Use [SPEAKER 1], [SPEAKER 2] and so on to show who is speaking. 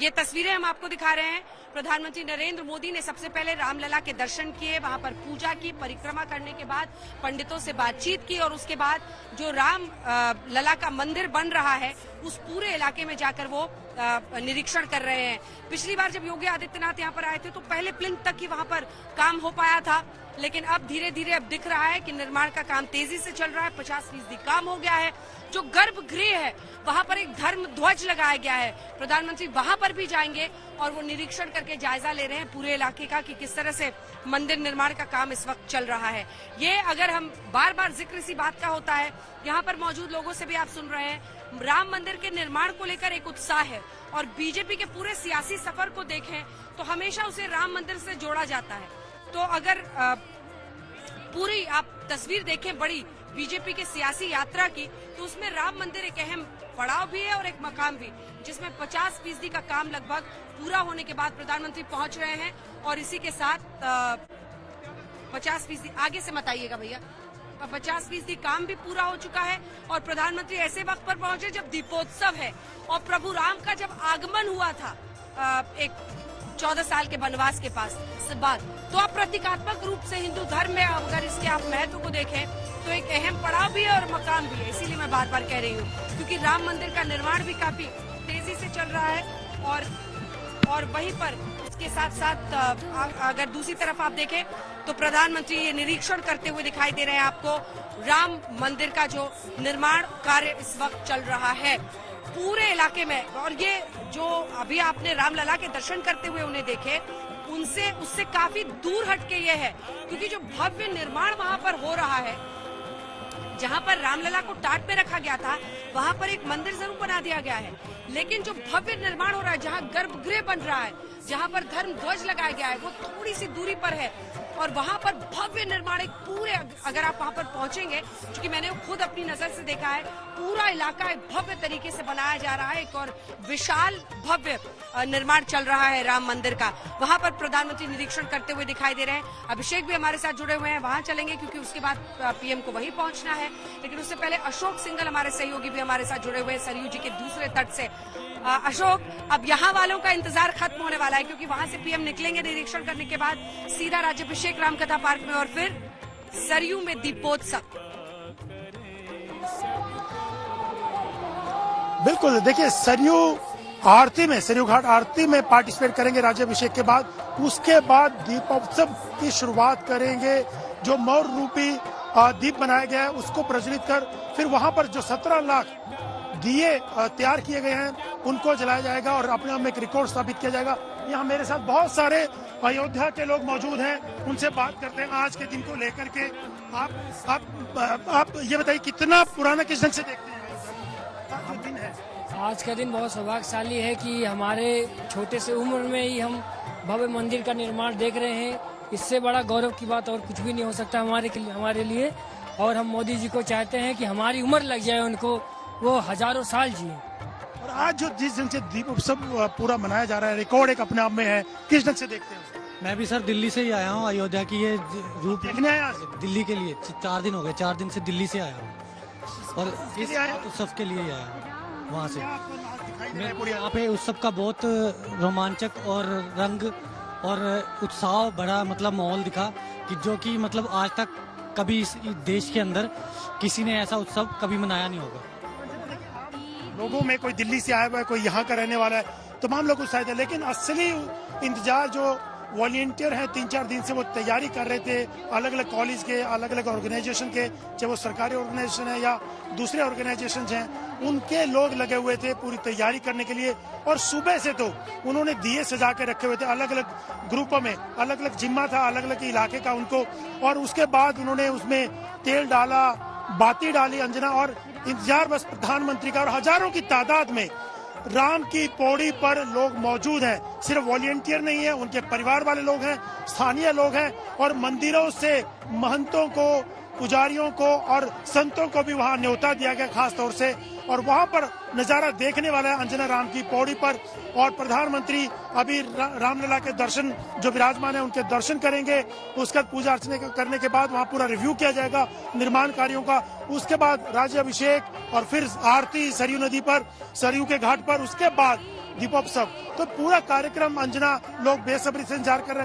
[SPEAKER 1] ये तस्वीरें हम आपको दिखा रहे हैं। प्रधानमंत्री नरेंद्र मोदी ने सबसे पहले रामलला के दर्शन किए, वहां पर पूजा की, परिक्रमा करने के बाद पंडितों से बातचीत की और उसके बाद जो राम लला का मंदिर बन रहा है उस पूरे इलाके में जाकर वो निरीक्षण कर रहे हैं। पिछली बार जब योगी आदित्यनाथ यहाँ पर आए थे तो पहले प्लिंथ तक ही वहां पर काम हो पाया था, लेकिन अब धीरे धीरे अब दिख रहा है कि निर्माण का काम तेजी से चल रहा है। 50% काम हो गया है। जो गर्भगृह है वहां पर एक धर्म ध्वज लगाया गया है। प्रधानमंत्री वहां पर भी जाएंगे और वो निरीक्षण करके जायजा ले रहे हैं पूरे इलाके का कि किस तरह से मंदिर निर्माण का काम इस वक्त चल रहा है। ये अगर हम बार बार जिक्र इसी बात का होता है, यहाँ पर मौजूद लोगों से भी आप सुन रहे हैं, राम मंदिर के निर्माण को लेकर एक उत्साह है और बीजेपी के पूरे सियासी सफर को देखें तो हमेशा उसे राम मंदिर से जोड़ा जाता है। तो अगर पूरी आप तस्वीर देखें बड़ी बीजेपी के सियासी यात्रा की, तो उसमें राम मंदिर एक अहम पड़ाव भी है और एक मकाम भी, जिसमें 50% का काम लगभग पूरा होने के बाद प्रधानमंत्री पहुंच रहे हैं और इसी के साथ 50% आगे से मत आइएगा भैया, 50% काम भी पूरा हो चुका है और प्रधानमंत्री ऐसे वक्त पर पहुंचे जब दीपोत्सव है और प्रभु राम का जब आगमन हुआ था एक 14 साल के वनवास के बाद, तो आप प्रतीकात्मक रूप से हिंदू धर्म में अगर इसके आप महत्व को देखें तो एक अहम पड़ाव भी है और मकाम भी है। इसीलिए मैं बार बार कह रही हूँ, क्योंकि राम मंदिर का निर्माण भी काफी तेजी से चल रहा है और वहीं पर इसके साथ साथ अगर दूसरी तरफ आप देखें तो प्रधानमंत्री ये निरीक्षण करते हुए दिखाई दे रहे हैं आपको। राम मंदिर का जो निर्माण कार्य इस वक्त चल रहा है पूरे इलाके में, और ये जो अभी आपने रामलला के दर्शन करते हुए उन्हें देखे, उससे काफी दूर हटके ये है, क्योंकि जो भव्य निर्माण वहां पर हो रहा है, जहां पर रामलला को टाट में रखा गया था वहां पर एक मंदिर जरूर बना दिया गया है, लेकिन जो भव्य निर्माण हो रहा है, जहां गर्भगृह बन रहा है, जहां पर धर्म ध्वज लगाया गया है, वो थोड़ी सी दूरी पर है और वहां पर भव्य निर्माण एक पूरे, अगर आप वहां पर पहुंचेंगे, क्योंकि मैंने खुद अपनी नजर से देखा है, पूरा इलाका एक भव्य तरीके से बनाया जा रहा है। एक और विशाल भव्य निर्माण चल रहा है राम मंदिर का। वहां पर प्रधानमंत्री निरीक्षण करते हुए दिखाई दे रहे हैं। अभिषेक भी हमारे साथ जुड़े हुए हैं, वहां चलेंगे क्योंकि उसके बाद पीएम को वहीं पहुंचना है, लेकिन उससे पहले अशोक सिंघल हमारे सहयोगी भी हमारे साथ जुड़े हुए हैं सरयू जी के दूसरे तट से। अशोक, अब यहाँ वालों का इंतजार खत्म होने वाला है, क्योंकि वहां से पीएम निकलेंगे निरीक्षण करने के बाद सीधा राज्याभिषेक रामकथा पार्क में और फिर सरयू में दीपोत्सव।
[SPEAKER 2] बिल्कुल, देखिए सरयू आरती में, सरयू घाट आरती में पार्टिसिपेट करेंगे राज्याभिषेक के बाद, उसके बाद दीपोत्सव की शुरुआत करेंगे। जो मौर रूपी दीप बनाया गया है उसको प्रज्वलित कर फिर वहां पर जो 17 लाख दिए तैयार किए गए हैं उनको जलाया जाएगा और अपने आप में एक रिकॉर्ड स्थापित किया जाएगा। यहाँ मेरे साथ बहुत सारे अयोध्या के लोग मौजूद हैं, उनसे बात करते हैं आज के दिन को लेकर के। आप ये बताइए कितना पुराना, किस ढंग से देखते हैं जो दिन है?
[SPEAKER 3] आज का दिन बहुत सौभाग्यशाली है कि हमारे छोटे से उम्र में ही हम भव्य मंदिर का निर्माण देख रहे हैं। इससे बड़ा गौरव की बात और कुछ भी नहीं हो सकता हमारे लिए। और हम मोदी जी को चाहते हैं कि हमारी उम्र लग जाए उनको, वो हजारों साल जिए।
[SPEAKER 2] और आज जो जिस ढंग से दीप उत्सव पूरा मनाया जा रहा है, रिकॉर्ड एक अपने आप में है, किस ढंग से देखते हैं?
[SPEAKER 4] मैं भी सर दिल्ली से ही आया हूँ, अयोध्या की ये रूप
[SPEAKER 2] देखने आया
[SPEAKER 4] दिल्ली के लिए। 4 दिन हो गए, 4 दिन से दिल्ली से आया हूँ और इस उत्सव के लिए आया हूँ वहाँ से। यहाँ पे उत्सव का बहुत रोमांचक और रंग और उत्साह भरा मतलब माहौल दिखा कि जो कि मतलब आज तक कभी इस देश के अंदर किसी ने ऐसा उत्सव कभी मनाया नहीं होगा।
[SPEAKER 2] लोगों में कोई दिल्ली से आया हुआ है, कोई यहाँ का रहने वाला है, तमाम लोग उत्साहित है, लेकिन असली इंतजार जो वॉलंटियर हैं 3-4 दिन से वो तैयारी कर रहे थे, अलग अलग कॉलेज के, अलग अलग ऑर्गेनाइजेशन के, चाहे वो सरकारी ऑर्गेनाइजेशन है या दूसरे ऑर्गेनाइजेशन हैं, उनके लोग लगे हुए थे पूरी तैयारी करने के लिए। और सुबह से तो उन्होंने दिए सजा के रखे हुए थे, अलग अलग ग्रुपों में, अलग अलग जिम्मा था अलग अलग इलाके का उनको, और उसके बाद उन्होंने उसमें तेल डाला, बाती डाली अंजना, और इंतजार बस प्रधानमंत्री का। और हजारों की तादाद में राम की पौड़ी पर लोग मौजूद हैं। सिर्फ वॉलंटियर नहीं है, उनके परिवार वाले लोग हैं, स्थानीय लोग हैं, और मंदिरों से महंतों को, पुजारियों को और संतों को भी वहां न्योता दिया गया खास तौर से। और वहां पर नजारा देखने वाला है अंजना राम की पौड़ी पर। और प्रधानमंत्री अभी रामलला के दर्शन, जो विराजमान है उनके दर्शन करेंगे, उसके बाद पूजा अर्चना करने के बाद वहां पूरा रिव्यू किया जाएगा निर्माण कार्यों का। उसके बाद राज्याभिषेक और फिर आरती सरयू नदी पर, सरयू के घाट पर। उसके बाद दीपोत्सव। तो पूरा कार्यक्रम अंजना लोग बेसब्री से इंतजार कर रहे हैं।